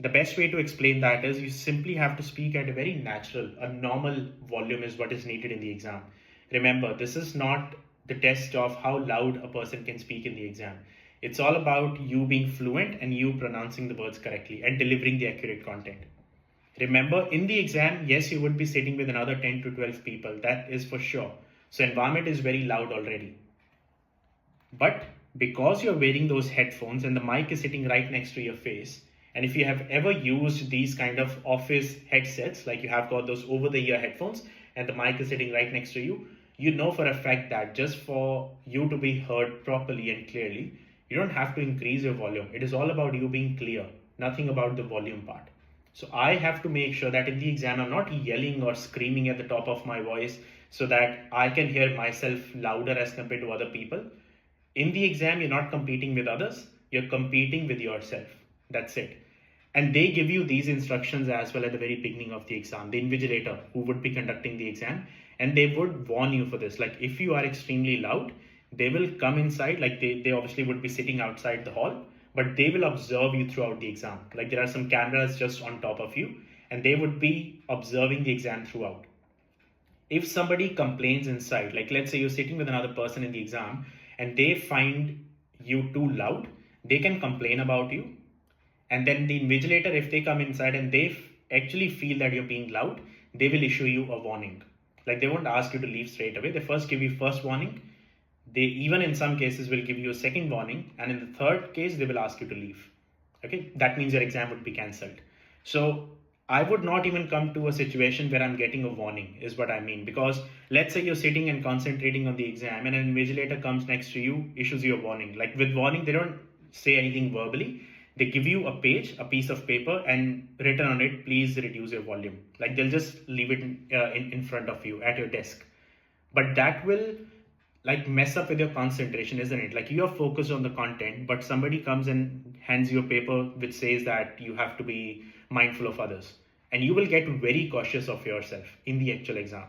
The best way to explain that is you simply have to speak at a very natural, a normal volume is what is needed in the exam. Remember, this is not the test of how loud a person can speak in the exam. It's all about you being fluent and you pronouncing the words correctly and delivering the accurate content. Remember, in the exam, yes, you would be sitting with another 10 to 12 people, that is for sure. So environment is very loud already. But because you're wearing those headphones and the mic is sitting right next to your face, and if you have ever used these kind of office headsets, like you have got those over the ear headphones and the mic is sitting right next to you, you know for a fact that just for you to be heard properly and clearly, you don't have to increase your volume. It is all about you being clear, nothing about the volume part. So I have to make sure that in the exam, I'm not yelling or screaming at the top of my voice so that I can hear myself louder as compared to other people. In the exam, you're not competing with others, you're competing with yourself. That's it. And they give you these instructions as well at the very beginning of the exam, the invigilator who would be conducting the exam, and they would warn you for this. Like if you are extremely loud, they will come inside, like they obviously would be sitting outside the hall, but they will observe you throughout the exam. Like there are some cameras just on top of you, and they would be observing the exam throughout. If somebody complains inside, like let's say you're sitting with another person in the exam and they find you too loud, they can complain about you. And then the invigilator, if they come inside and they actually feel that you're being loud, they will issue you a warning. Like they won't ask you to leave straight away. They first give you first warning. They even in some cases will give you a second warning. And in the third case, they will ask you to leave. Okay, that means your exam would be cancelled. So I would not even come to a situation where I'm getting a warning, is what I mean. Because let's say you're sitting and concentrating on the exam and an invigilator comes next to you, issues you a warning. Like with warning, they don't say anything verbally. They give you a page, a piece of paper, and written on it, please reduce your volume. Like they'll just leave it in front of you at your desk. But that will like mess up with your concentration, isn't it? Like you are focused on the content, but somebody comes and hands you a paper which says that you have to be mindful of others. And you will get very cautious of yourself in the actual exam.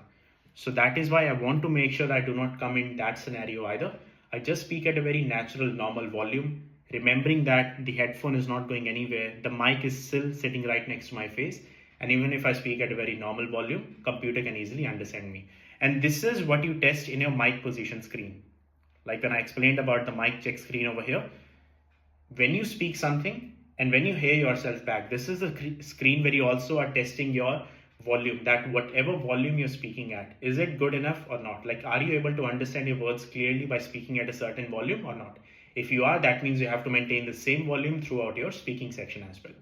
So that is why I want to make sure that I do not come in that scenario either. I just speak at a very natural, normal volume, remembering that the headphone is not going anywhere. The mic is still sitting right next to my face. And even if I speak at a very normal volume, computer can easily understand me. And this is what you test in your mic position screen. Like when I explained about the mic check screen over here, when you speak something and when you hear yourself back, this is a screen where you also are testing your volume, that whatever volume you're speaking at, is it good enough or not? Like, are you able to understand your words clearly by speaking at a certain volume or not? If you are, that means you have to maintain the same volume throughout your speaking section as well.